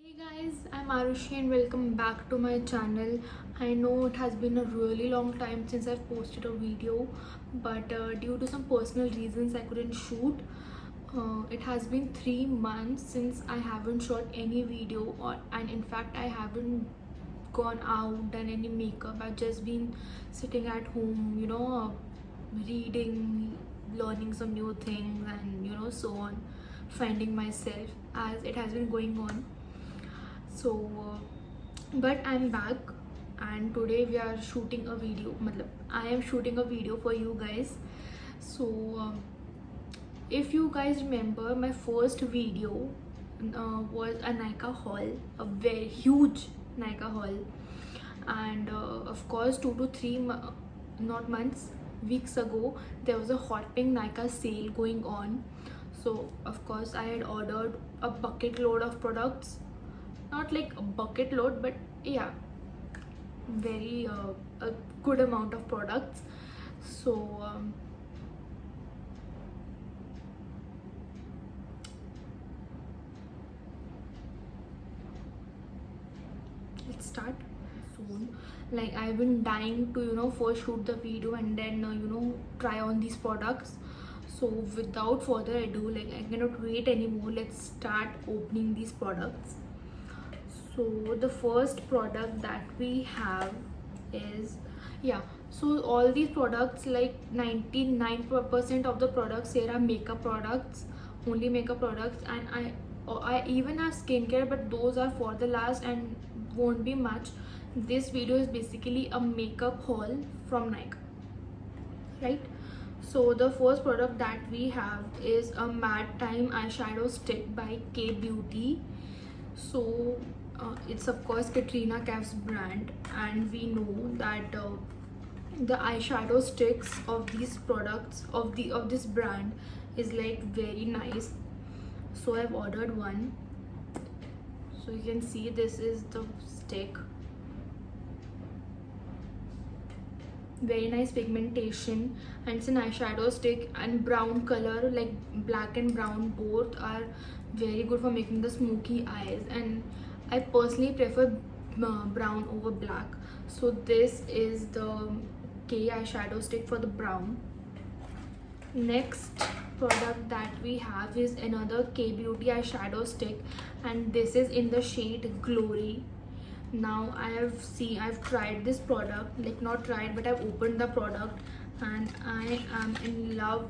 Hey guys, I'm Arushi and welcome back to my channel. I know it has been a really long time since I've posted a video, but due to some personal reasons I couldn't shoot. It has been 3 months since I haven't shot any video, and in fact I haven't gone out, done any makeup. I've just been sitting at home, reading, learning some new things, and so on, finding myself as it has been going on. So but I'm back, and today we are shooting a video. I am shooting a video for you guys. So if you guys remember, my first video was a Nika haul, a very huge Nika haul. And of course 2 to 3 not months, weeks ago, there was a hot pink Nika sale going on. So of course I had ordered a bucket load of products, not like a bucket load, but yeah, very a good amount of products. So let's start soon. Like, I've been dying to first shoot the video and then try on these products. So without further ado, like, I cannot wait anymore. Let's start opening these products. So the first product that we have is, yeah, so all these products, like 99% of the products here are makeup products, only makeup products. And I even have skincare, but those are for the last and won't be much. This video is basically a makeup haul from Nike, right? So the first product that we have is a matte time eyeshadow stick by K Beauty. So it's of course Katrina Kaif's brand, and we know that the eyeshadow sticks of these products of this brand is like very nice. So I've ordered one. So you can see this is the stick. Very nice pigmentation, and it's an eyeshadow stick, and brown color, like black and brown both are very good for making the smoky eyes, and I personally prefer brown over black. So this is the K eyeshadow stick for the brown. Next product that we have is another K Beauty eyeshadow stick, and this is in the shade Glory. Now I've tried this product, like not tried, but I've opened the product, and I am in love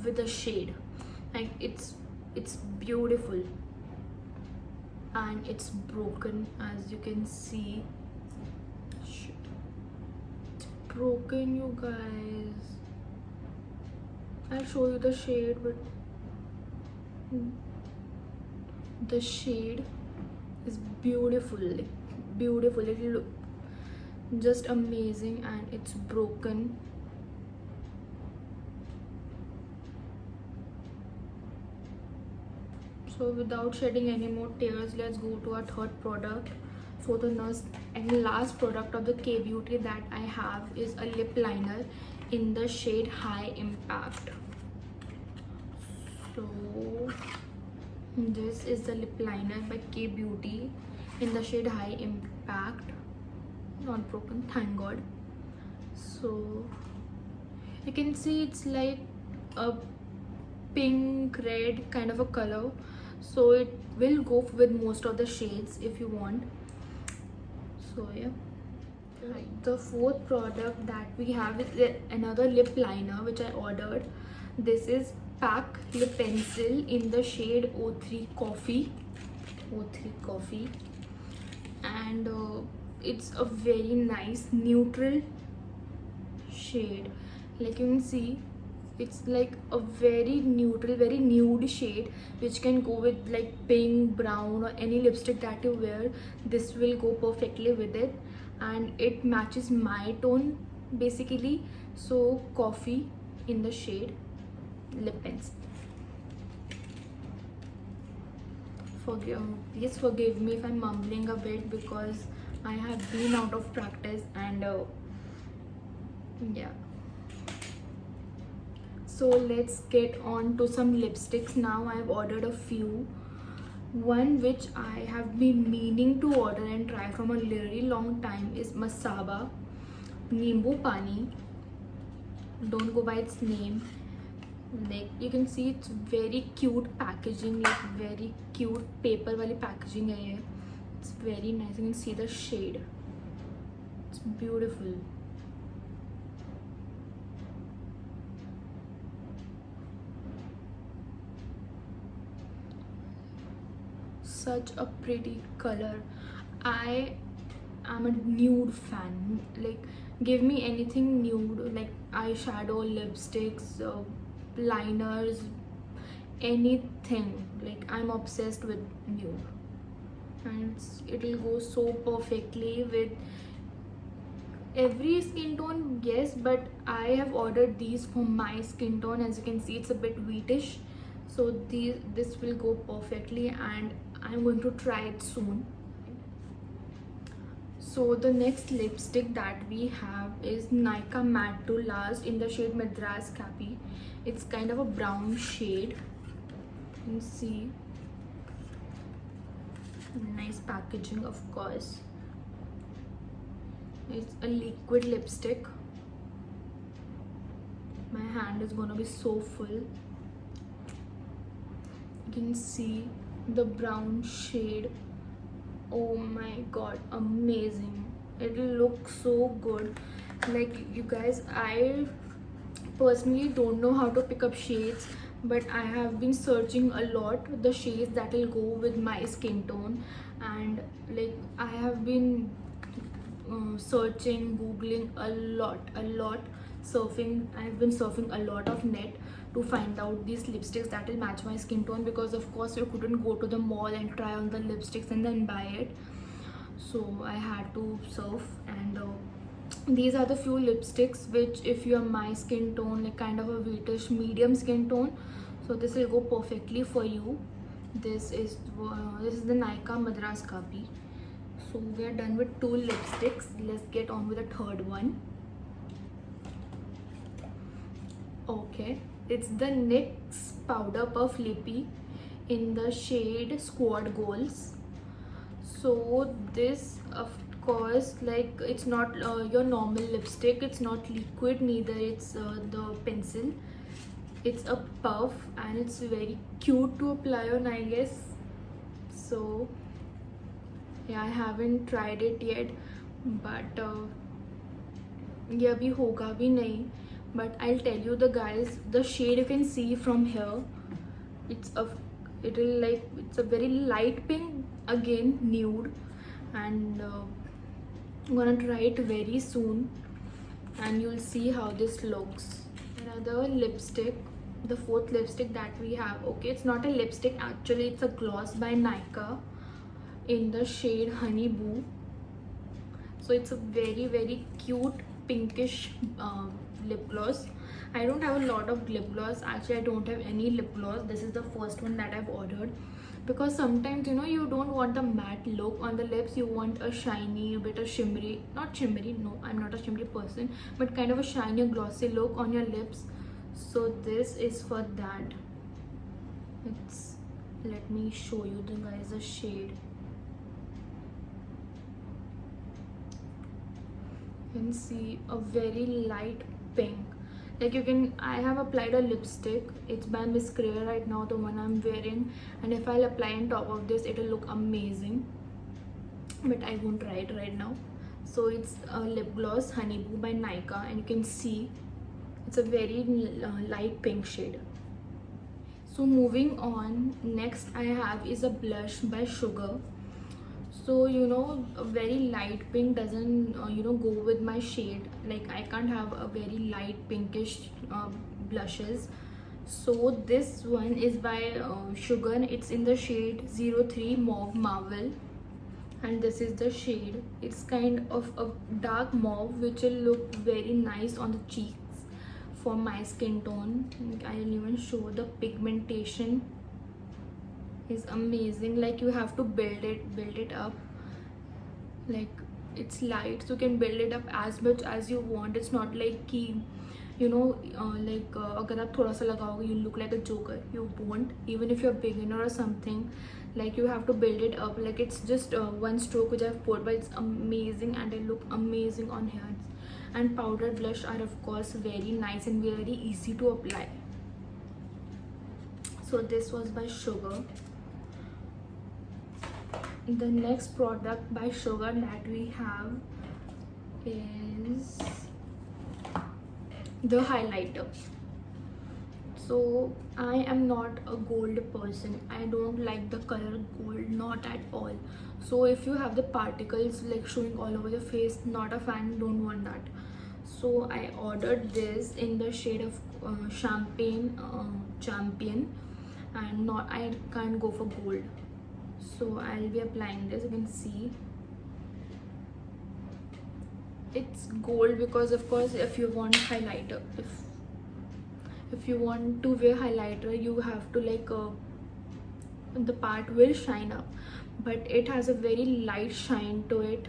with the shade. Like, it's beautiful, and it's broken, as you can see. Shit. It's broken, you guys. I'll show you the shade, but the shade is beautiful, like beautiful. It look just amazing, and it's broken. So without shedding any more tears, let's go to our third product. So the next and last product of the K Beauty that I have is a lip liner in the shade High Impact. So this is the lip liner by K Beauty in the shade High Impact. Not broken, thank God. So you can see it's like a pink red kind of a color, so it will go with most of the shades if you want. So yeah, the fourth product that we have is another lip liner which I ordered. This is Pack Lip Pencil in the shade O3 Coffee. And it's a very nice neutral shade. Like, you can see, it's like a very neutral, very nude shade, which can go with like pink, brown, or any lipstick that you wear. This will go perfectly with it, and it matches my tone basically. So coffee in the shade lip pencil. Please forgive me if I'm mumbling a bit, because I have been out of practice, and yeah. So let's get on to some lipsticks now. I've ordered a few. One which I have been meaning to order and try from a very long time is Masaba Nimbu Pani. Don't go by its name. Like you can see, it's very cute packaging, like very cute paper wali packaging hai ye. It's very nice. You can see the shade. It's beautiful. Such a pretty color. I am a nude fan. Like, give me anything nude, like eyeshadow, lipsticks, liners, anything. Like, I'm obsessed with nude, and it'll go so perfectly with every skin tone. Yes, but I have ordered these for my skin tone. As you can see, it's a bit wheatish, so this will go perfectly, and I'm going to try it soon. So the next lipstick that we have is Nykaa Matte to Last in the shade Madras Cappy. It's kind of a brown shade. You can see, nice packaging, of course. It's a liquid lipstick. My hand is gonna be so full. You can see the brown shade. Oh my god, amazing. It'll look so good. Like, you guys, I personally don't know how to pick up shades, but I have been searching a lot the shades that will go with my skin tone, and like I have been searching, googling a lot, surfing. I've been surfing a lot of net to find out these lipsticks that will match my skin tone, because of course you couldn't go to the mall and try on the lipsticks and then buy it, so I had to surf. And these are the few lipsticks which, if you are my skin tone, like kind of a wheatish medium skin tone, so this will go perfectly for you. This is the Nykaa Madras Cappy. So we are done with 2 lipsticks. Let's get on with the third one. Okay, it's the NYX Powder Puff Lippy in the shade Squad Goals. So this, of course, like, it's not your normal lipstick. It's not liquid, neither it's the pencil. It's a puff, and it's very cute to apply on, I guess. So yeah, I haven't tried it yet, but ये अभी होगा भी नहीं. But I'll tell you, the guys, the shade you can see from here, it's a very light pink, again nude, and I'm gonna try it very soon, and you'll see how this looks. Another lipstick, the fourth lipstick that we have. Okay, it's not a lipstick, actually it's a gloss by Nykaa in the shade Honey Boo. So it's a very cute pinkish lip gloss. I don't have a lot of lip gloss. Actually, I don't have any lip gloss. This is the first one that I've ordered, because sometimes, you know, you don't want a matte look on the lips. You want a shiny, a bit of shimmery, not shimmery, no, I'm not a shimmery person, but kind of a shiny, glossy look on your lips. So this is for that. Let me show you the guys the shade. You can see a very light pink. Like, I have applied a lipstick. It's by Miss Crea right now, the one I'm wearing, and if I'll apply on top of this, it'll look amazing, but I won't try it right now. So it's a lip gloss Honey Boo by Nykaa, and you can see it's a very light pink shade. So moving on, next I have is a blush by Sugar. So, you know, a very light pink doesn't go with my shade. Like, I can't have a very light pinkish blushes. So this one is by Sugar. It's in the shade 03 Mauve Marvel, and this is the shade. It's kind of a dark mauve, which will look very nice on the cheeks for my skin tone. I'll even show the pigmentation is amazing. Like, you have to build it up. Like, it's light, so you can build it up as much as you want. It's not like कि, you know, अगर आप थोड़ा सा लगाओगे, you look like a joker. You won't. Even if you're a beginner or something, like you have to build it up. Like it's just one stroke which I've put, but it's amazing and it look amazing on hands. And powder blush are of course very nice and very easy to apply. So this was by Sugar. The next product by Sugar that we have is the highlighter. So I am not a gold person. I don't like the color gold, not at all. So if you have the particles like showing all over your face, not a fan, don't want that. So I ordered this in the shade of champagne champion, and not, I can't go for gold. So I'll be applying this. You can see it's gold because of course if you want highlighter, if you want to wear highlighter, you have to like the part will shine up, but it has a very light shine to it.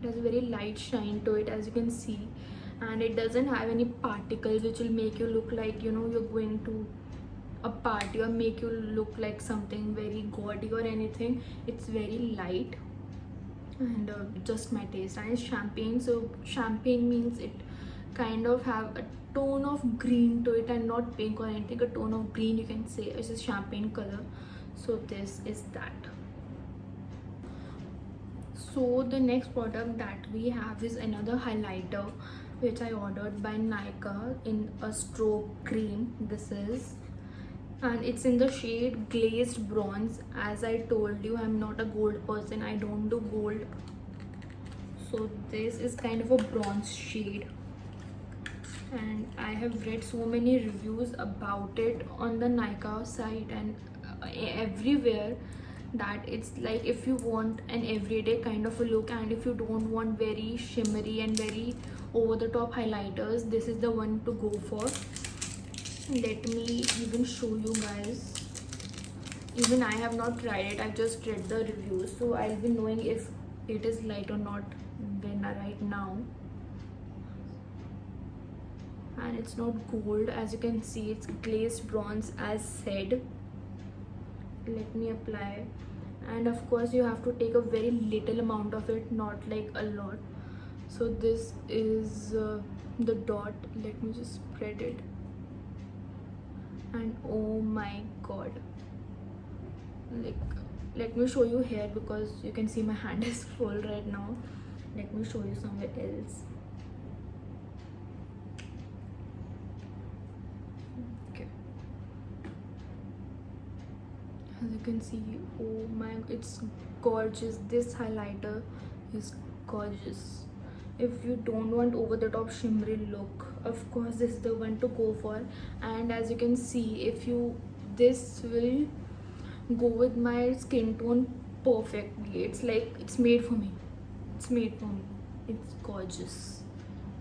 It has a very light shine to it, as you can see, and it doesn't have any particles which will make you look like, you know, you're going to a party or make you look like something very gaudy or anything. It's very light and just my taste. And it's champagne, so champagne means it kind of have a tone of green to it and not pink or anything, a tone of green, you can say. It's a champagne color. So this is that. So the next product that we have is another highlighter which I ordered by Nykaa in a stroke cream. This is, and it's in the shade glazed bronze. As I told you, I'm not a gold person, I don't do gold. So this is kind of a bronze shade, and I have read so many reviews about it on the Nykaa site and everywhere, that it's like if you want an everyday kind of a look and if you don't want very shimmery and very over the top highlighters, this is the one to go for. Let me even show you guys. Even I have not tried it, I've just read the reviews, so I'll be knowing if it is light or not when right now. And it's not gold, as you can see, it's glazed bronze as said. Let me apply, and of course you have to take a very little amount of it, not like a lot. So this is the dot. Let me just spread it, and oh my god, like let me show you here because you can see my hand is full right now. Let me show you somewhere else. Okay, as you can see, oh my, it's gorgeous. This highlighter is gorgeous. If you don't want over the top shimmery look, of course this is the one to go for. And as you can see, if you, this will go with my skin tone perfectly. It's like it's made for me, it's made for me. It's gorgeous,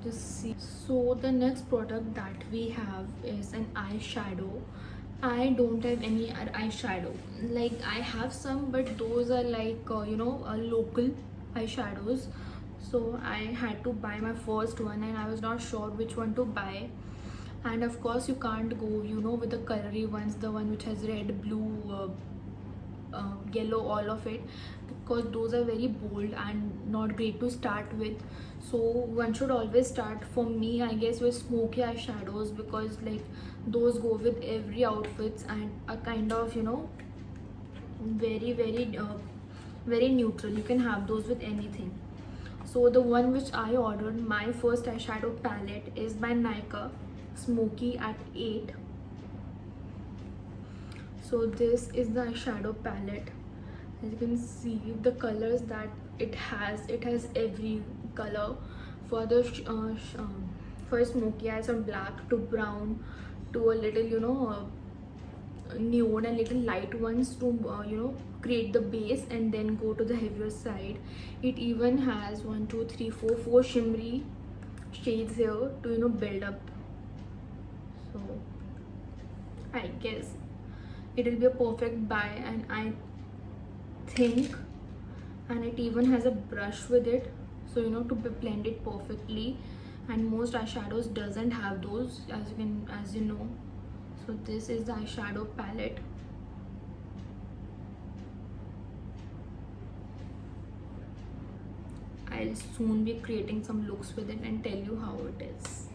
just see. So the next product that we have is an eyeshadow. I don't have any eyeshadow, like I have some, but those are like you know, local eyeshadows. So I had to buy my first one and I was not sure which one to buy. And of course you can't go, you know, with the colory ones, the one which has red, blue, yellow, all of it, because those are very bold and not great to start with. So one should always start, for me I guess, with smoky eyeshadows, because like those go with every outfits and are kind of, you know, very very neutral. You can have those with anything. So the one which I ordered, my first eyeshadow palette, is by Nykaa, Smoky at 8. So this is the eyeshadow palette. As you can see, the colors that it has every color. For the for smoky eyes, from black to brown to a little, you know, neon and little light ones to you know, create the base and then go to the heavier side. It even has 1 2 3 4 4 shimmery shades here to, you know, build up. So I guess it will be a perfect buy, and I think, and it even has a brush with it, so you know, to blend it perfectly. And most eyeshadows doesn't have those, as you know. So this is the eyeshadow palette. I'll soon be creating some looks with it and tell you how it is.